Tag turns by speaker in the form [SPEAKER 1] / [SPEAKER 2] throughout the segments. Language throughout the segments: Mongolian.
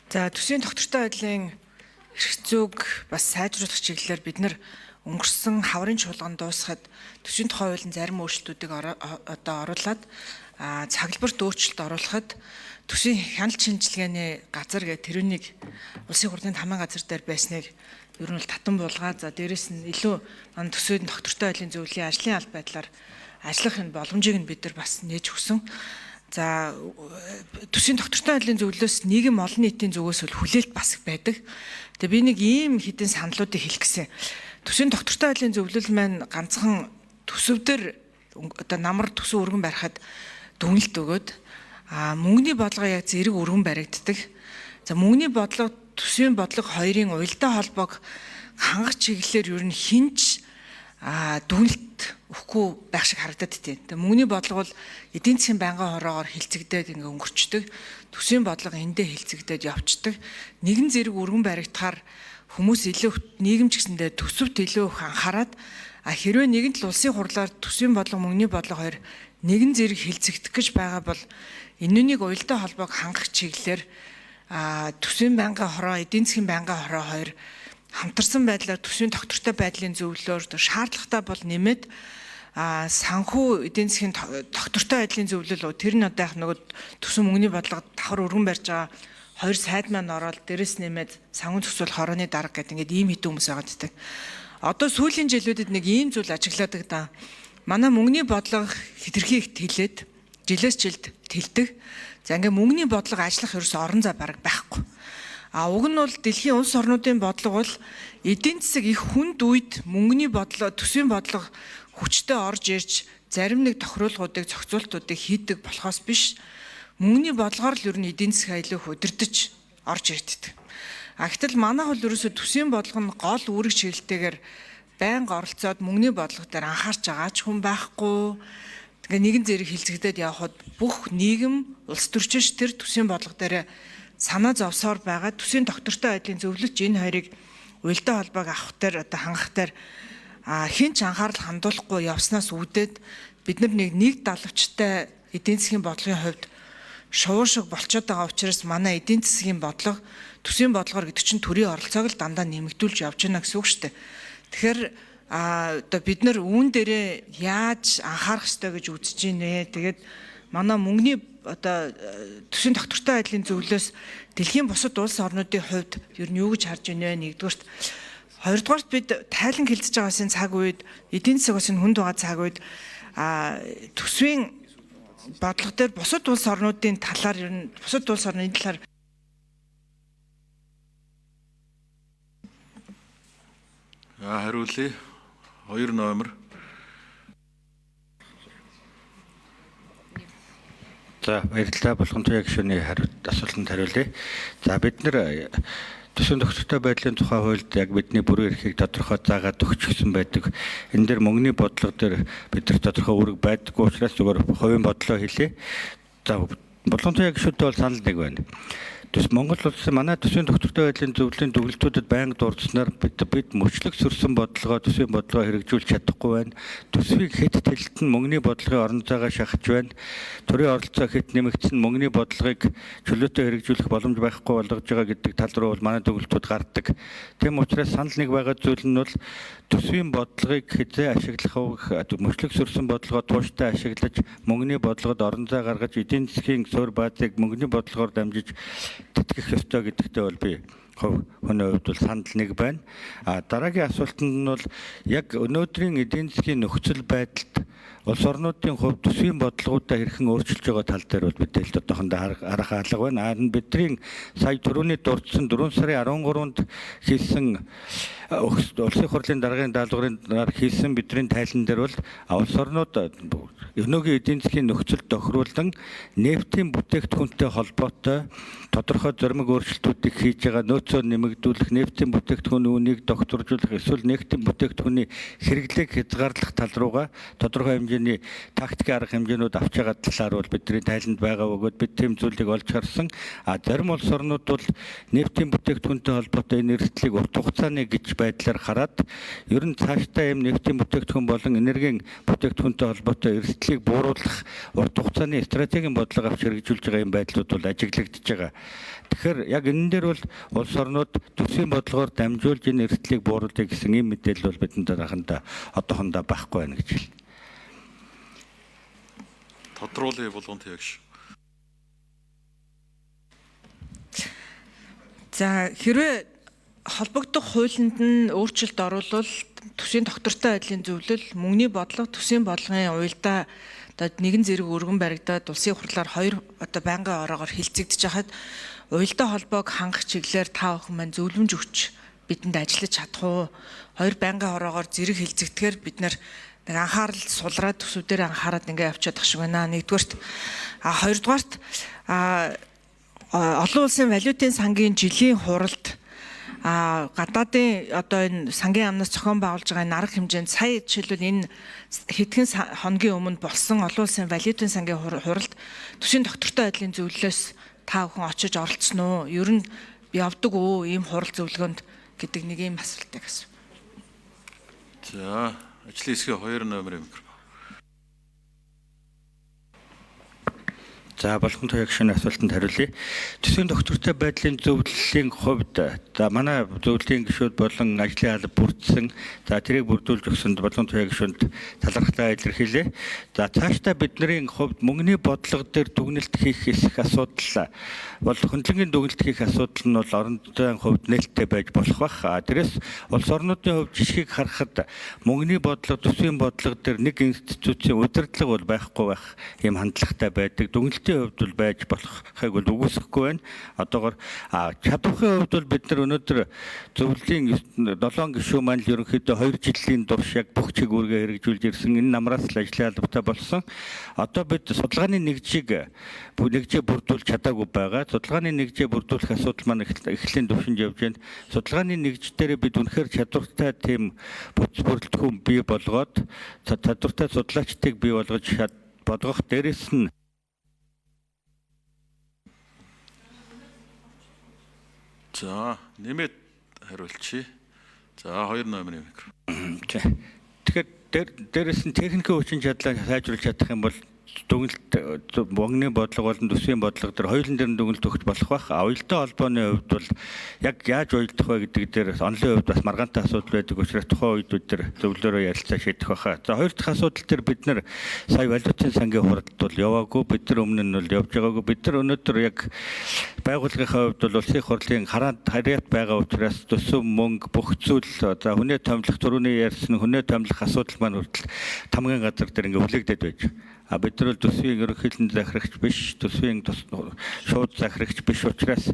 [SPEAKER 1] За төсвийн тогтвортой байдлын эрх зүйг бас сайжруулах чиглэлээр бид нар өнгөрсөн хаврын чуулган дуусахад төсвийн тухай хуулийн зарим өөрчлөлтүүдийг оруулаад цаглбарт өөрчлөлт оруулахад төсвийн хяналт шинжилгээний газар гэх тэрүүнийг улсын хурлын тамийн газар дээр байсныг ер нь бол татан буулгаад за дээрэс нь илүү төсвийн тогтвортой байдлын зөвлөлийн ажлын алба байдлаар ажиллах энэ боломжийг нь бид нар бас нээж өгсөн. За төсвийн тогтвортой байдлын зөвлөлөөс нийгэм олон нийтийн зүгээс хүлээлт бас байдаг. Тэгээ би нэг ийм хэдэн саналуудыг хэлэх гэсэн. Төсвийн тогтвортой байдлын зөвлөл маань ганцхан төсөвдөр намар төсөв өргөн барихад дүгнэлт өгөөд мөнгөний бодлого яг зэрэг өргөн баригддаг. За мөнгөний бодлого төсвийн бодлого хоёрын уялдаа холбоог хангах чиглэлээр ер нь хинч дүгнэлт өгөхгүй байх шиг харагдаад тийм. Тэгээ мөнгөний бодлого бол эдийн засгийн байнгын хороогоор хилцэгдээд ингээ өнгөрчдөг. Төсвийн бодлого эндээ хилцэгдээд явцдаг. Нэгэн зэрэг өргөн баригдахаар хүмүүс илүү нийгэмч гэсэндээ төсөвт илүү их анхаарад хэрвээ нэгэн л улсын хурлаар төсвийн бодлого мөнгөний бодлого хоёр нэгэн зэрэг хилцэгдэх гэж байгаа бол энэнийг уялдаа холбоог хангах чиглэлээр төсвийн байнгын хороо, эдийн засгийн байнгын хороо хоёр хамтарсан байдлаар төсвийн тогтвортой байдлын зөвлөлөөр шаардлагатай бол нэмээд санхүү эдийн засгийн тогтвортой байдлын зөвлөл тэр нь одоо яг нөгөө төсвийн мөнгөний бодлого давхар өргөн барьж байгаа хоёр сайд маань ороод дээрэс нэмээд санхүү зохицуулах хорооны дарга гэдэг ингээд ийм хитэн хүмүүс байгаа гэдэг. Одоо сүүлийн жилүүдэд нэг ийм зүйл ажиглаадаг да. Манай мөнгөний бодлого хэтэрхий их тэлээд жилээс жилд тэлдэг. За ингээд мөнгөний бодлого ажиллах ерөөс орон зай бараг байхгүй. Уг нь бол дэлхийн улс орнуудын бодлого бол эдийн засаг их хүнд үед мөнгөний бодлого, төсвийн бодлого хүчтэй орж ирж зарим нэг тохируулгуудыг, зохицуултуудыг хийдэг болохоос биш мөнгөний бодлогоор л ер нь эдийн засаг айлах удирдах орж ирдэг. Гэтэл манайх бол ерөөсөө төсвийн бодлого нь гол үүрэг чиглэлтэйгээр байнга оролцоод мөнгөний бодлого дээр анхаарч байгаа ч хүн байхгүй. Тэгээ нэгэн зэрэг хилцэгдээд явхад бүх нийгэм, улс төрчөж тэр төсвийн бодлого дээр санаа зовсоор байгаа. Төсвийн тогтвортой байдлын зөвлөлт энэ хоёрыг уялдаа холбоог авах дээр одоо хангах дээр хинч анхаарал хандуулахгүй явснаас үүдээд бид нэг далавчтай эдийн засгийн бодлогын хувьд шувуу шиг болчиход байгаа учраас манай эдийн засгийн бодлого төсвийн бодлогоор гэдэг чинь төрийн оролцоог л дандаа нэмэгдүүлж явж байна гэсэн үг шүү дээ. Тэгэхээр одоо бид нар үүн дээрээ яаж анхаарах ёстой гэж үзэж байна. Тэгээд манай мөнгөний одоо төсвийн тогтвортой байдлын зөвлөлөөс дэлхийн бусад улс орнуудын хувьд ер нь юу гэж харж байна вэ? Нэгдүгээрт, хоёрдугаарт бид тайлан хилцэж байгаасын цаг үед эдийн засгаас нь хүнд байгаа цаг үед төсвийн бодлого дээр бусад улс орнуудын талаар ер нь бусад улс орны талаар
[SPEAKER 2] хариулъя. 2 номер.
[SPEAKER 3] За баярлалаа. Болгонтой гишүүний асуултанд хариулъя. За бид нэр төсвийн тогтвортой байдлын тухай хуульд яг бидний бүрэн эрхийг тодорхой заагаад өгчихсөн байдаг. Энэ дээр мөнгөний бодлого дээр бидэрт тодорхой үүрэг байдаггүй учраас зөвхөн хувийн бодлоо хэлье. За болгонтой гишүүнтэй бол санал нэг байна. Монгол улсын манай төсвийн тогтвортой байдлын зөвлөлийн дүгнэлтүүдэд байнга дурдсанаар бид мөчлөг сөрсөн бодлогоо төсвийн бодлогоо хэрэгжүүлж чадахгүй байна. Төсвийг хэд тэлэлт нь мөнгөний бодлогын орон зайгаа шахаж байна. Төрийн оролцоо хэд нэмэгдсэн мөнгөний бодлогыг чөлөөтэй хэрэгжүүлэх боломж байхгүй болгож байгаа гэдэг тал руу бол манай дүгнэлтүүд гардаг. Тэм учраас санал нэг байгаа зүйл нь бол төсвийн бодлогыг хэзээ ашиглах вэ? Мөчлөг сөрсөн бодлогоо тууштай ашиглаж мөнгөний бодлогод орон зай гаргаж эдийн засгийн суурь баазыг мөнгөний бодлогоор дамжиж тэтгэх ёстой гэдэгтээ бол би хүний хувьд бол санал нэг байна. Дараагийн асуултанд нь бол яг өнөөдрийн эдийн засгийн нөхцөл байдалд улс орнуудын хувьд төсвийн бодлогуудаа хэрхэн өөрчилж байгаа тал дээр бол мэдээлэл одоохондоо арга алга байна. Харин бидний сая түрүүний дурдсан 4 сарын 13-нд хийсэн улсын хурлын даргын даалгавраар хийсэн бидний тайлан дээр бол улс орнууд өнөөгийн эдийн засгийн нөхцөл тохируулан нефтийн бүтээгдэхүүнтэй холбоотой тодорхой зоримог өөрчлөлтүүдийг хийж байгаа нөөцөө нэмэгдүүлэх, нефтийн бүтээгдэхүүний үнийг докторжуулах, эсвэл нефтийн бүтээгдэхүүний хэрэглээг хязгаарлах тал руугаа тодорхой хэмжээний тактикийн арга хэмжээнүүд авч байгаа талаар бол бидний тайланд байгаа бөгөөд бид тийм зүйлийг олж харсан. Зарим улс орнууд бол нефтийн бүтээгдэхүүнтэй холбоотой энэ эрсдлийг урт хугацааны гэж байдлаар хараад ер нь цаашдаа юм нефтийн бүтээгдэхүүн болон энергийн бүтээгдэхүүнтэй холбоотой эрсдлийг бууруулах урт хугацааны стратегийн бодлого авч хэрэгжүүлж байгаа юм байдлууд бол ажиглагдж байгаа. Тэгэхээр яг энэ дээр бол улс орнууд төсвийн бодлогоор дамжуулж энэ эрсдлийг бууруулъя гэсэн ийм мэдээлэл бол бидэнд анхандаа одоохондоо байхгүй байна гэж хэлнэ.
[SPEAKER 2] Тодруулъя Булган Ягш.
[SPEAKER 1] За хэрвээ холбогдох хуулинд нь өөрчлөлт оруулал төсвийн доктортой байдлын зөвлөл мөнгөний бодлого төсвийн бодлогын уялдаа одоо нэгэн зэрэг өргөн баригдаад улсын хурлаар 2 одоо байнгын ороогоор хилцэгдэж хахад уялдаа холбоог хангах чиглэлээр та бүхэн маань зөвлөмж өгч бидэнд ажиллаж чадах уу? 2 байнгын ороогоор зэрэг хилцэгдэхээр бид нэг анхаарал сулраад төсвүүдээр анхаарал ингээ явчихад ах шиг байна. Нэгдүгээрт хоёрдугаарт олон улсын валютын сангийн жилийн хуралд гадаадын одоо энэ сангийн амнаас зохион байгуулж байгаа энэ арга хэмжээнд сая жишээлбэл энэ хэдхэн хоногийн өмнө болсон олон улсын валютын сангийн хуралд төсвийн доктортой байдлын зөвлөлөөс та бүхэн очиж оролцсон уу? Ер нь явдаг уу ийм хурал зөвлөгөөнд гэдэг нэг ийм асуултыг асуу.
[SPEAKER 2] За, ажлын хэсгийн 2 номерын микрофон.
[SPEAKER 3] За Булган Ягшны асуултанд хариулъя. Төсвийн доктортой байдлын зөвлөлийн хувьд за манай зөвлөлийн гишүүд болон ажлын алба бүрдсэн за тэрийг бүрдүүлж өгсөнд Булган Ягшунд талархлаа илэрхийлье. За цаашдаа бидний хувьд мөнгөний бодлого дээр дүгнэлт хийх эсэх асуудал бол хөндлөнгийн дүгнэлт хийх асуудал нь бол орон зайн хувьд нээлттэй байж болох бах. Тэрээс улс орнуудын хувьд жишгийг харахад мөнгөний бодлого төсвийн бодлого дээр нэг институцийн удирдлага бол байхгүй байх ийм хандлагатай байдаг. Дүгнэлт хувьд бол байж болохыг бол үгүйсэхгүй байна. Одоогоор чадвархын хувьд бол бид нар өнөөдөр зөвлөлийн 7 гишүүн маань л ерөнхийдөө 2 жилийн турш яг бүх чиглэлээ хэрэгжүүлж ирсэн. Энэ намраас л ажлын албатай болсон. Одоо бид судалгааны нэгжийг бүрдүүлж чадаагүй байгаа. Судалгааны нэгжээ бүрдүүлэх асуудал маань эхлэлийн төвшөнд явж байна. Судалгааны нэгж дээр бид үнэхээр чадвартай тийм бүрэлдэхүүн бий болгоод чадвартай судлаачдыг бий болгож бодгох дээрээс нь
[SPEAKER 2] За, нэмээд хариулчих. За, 2 номерын микрофон.
[SPEAKER 3] Тэгэхээр дээрээс нь техникийн хүчин чадлаа сайжруулж чадах юм бол дүгнэлт мөнгөний бодлого болон төсвийн бодлого дээр хоёулын дээр нь дүгнэлт өгч болох байх. Уялдаа холбооны хувьд бол яг яаж уялдах вэ гэдэг дээр онлын хувьд бас маргаантай асуудал байдаг учраас тухайн үед бид нар зөвлөөрөө ярилцаа шийдэх байхаа. За хоёр дахь асуудал дээр бид нар сая валютын сангийн хуралд бол яваагүй. Бид нар өмнө нь бол явж байгаагүй. Бид нар өнөөдөр яг байгууллагынхаа хувьд бол улсын хурлын харьяат байгаа учраас төсөв мөнгө бүх зүйл за хүнээ томилох түрүүний ярьсан хүнээ томилох асуудал маань хүртэл тамгын газар дээр ингээ хүлээгдээд байж. Бид нар төсвийн ерөнхийлөн захирагч биш, төсвийн шууд захирагч биш учраас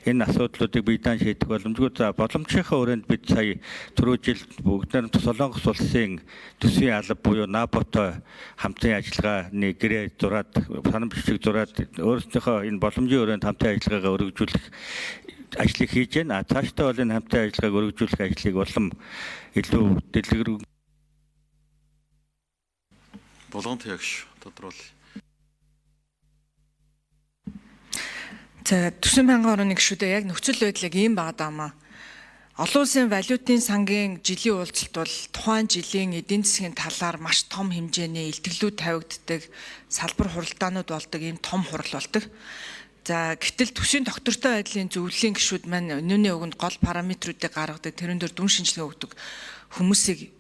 [SPEAKER 3] энэ асуудлуудыг биедан шийдэх боломжгүй. За боломжийнхаа өрөөнд бид сая түрүү жил бүгд найрамд Солонгос улсын төсвийн алба буюу НАБОтой хамтын ажиллагааны гэрээ зураад, санам бичиг зураад өөрсдийнхөө энэ боломжийн өрөөнд хамтын ажиллагаагаа өргөжүүлэх ажлыг хийж байна. Цаашдаа бол энэ хамтын ажиллагааг өргөжүүлэх ажлыг улам илүү дэлгэрэнгүй
[SPEAKER 2] Булган Ягш тодруулъя.
[SPEAKER 1] За төсвийн байнгын орны гишүүдээ яг нөхцөл байдлыг ийм багтаамаа. Олон улсын валютын сангийн жилийн уулзалт бол тухайн жилийн эдийн засгийн талаар маш том хэмжээний илтгэлүүд тавигддаг, салбар хуралдаанууд болдог, ийм том хурал болдог. За гэтэл төсвийн доктортой байдлын зөвлөлийн гишүүд маань өнөөний үгэнд гол параметруудыг гаргадаг, тэрэн дээр дүн шинжилгээ өгдөг хүмүүсийг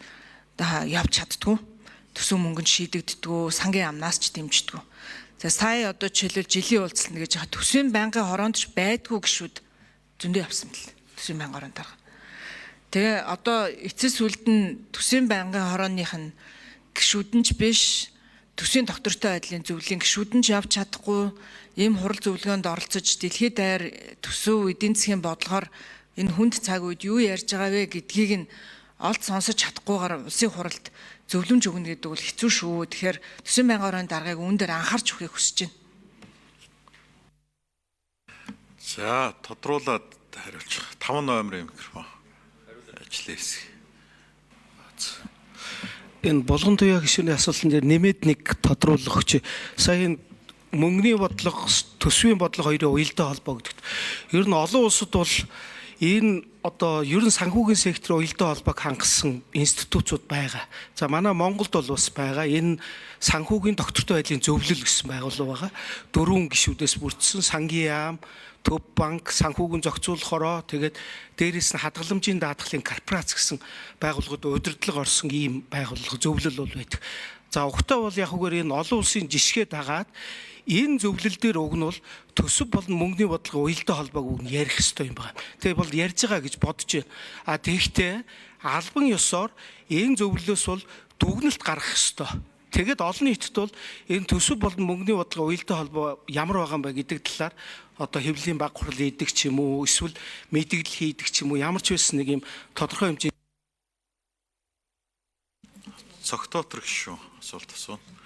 [SPEAKER 1] явж чаддгүй. Төсөв мөнгөнд шийдэгддэггүй, сангийн амнаас ч дэмждэггүй. За сая одоо жишээлбэл жилийн уулзалт гэж байгаа төсвийн байнгын хороонд ч байдгүй гişүүд зөндөө явсан л төсвийн байнгын хороонд байгаа. Тэгээ одоо эцэс үлд нь төсвийн байнгын хорооных нь гişүүд нь ч биш, төсвийн доктортой байдлын зөвлөлийн гişүүд нь ч явж чадахгүй, ийм хурал зөвлөгөөнд оролцож дэлхийд даяар төсөв эдийн засгийн бодлогоор энэ хүнд цаг үед юу ярьж байгаа вэ гэдгийг нь олд сонсож чадахгүйгээр улсын хуралд зөвлөмж өгнө гэдэг бол хэцүү шүү. Тэгэхээр төсвийн байнгын хорооны даргаыг үүн дээр анхаарч өгөхийг хүсэж байна.
[SPEAKER 2] За, тодруулаад хариулчих. 5 номерын микрофон. Ажлын хэсэг.
[SPEAKER 4] Энэ Булган Ягшны асуултан дээр нэмээд нэг тодруулах өгч. Сая энэ мөнгөний бодлого, төсвийн бодлого хоёрын уялдаа холбоо гэдэгт. Ер нь олон улсад бол энэ одоо ерөн санхүүгийн секторын уялдаа холбоог хангасан институтууд байгаа. За манай Монголд бол бас байгаа. Энэ санхүүгийн доктортой байдлын зөвлөл гэсэн байгууллага байгаа. 4 гишүүдээс бүрдсэн сангийн яам, төв банк, санхүүгийн зохицуулах хороо, тэгээд дээрээс нь хадгаламжийн даатгалын корпорац гэсэн байгууллагууд удирдлага орсон ийм байгууллага зөвлөл бол байдаг. За ухтаа бол яг үгээр энэ олон улсын жишгээ дагаад энэ зөвлөл дээр уг нь бол төсөв болон мөнгөний бодлогын уялдаа холбоог уг нь ярих ёстой юм байна. Тэгээ бол ярьж байгаа гэж бодож байна. А тэгэхдээ албан ёсоор энэ зөвлөлөөс бол дүгнэлт гаргах ёстой. Тэгэд олон нийтэд бол энэ төсөв болон мөнгөний бодлогын уялдаа холбоо ямар байгаа юм бэ гэдэг талаар одоо хэвлэлийн баг хурал хийдэг ч юм уу, эсвэл мэдээлэл хийдэг ч юм уу, ямар ч байсан нэг юм тодорхой хэмжээ
[SPEAKER 2] Цогтоотор гишүүн асуулт асууна.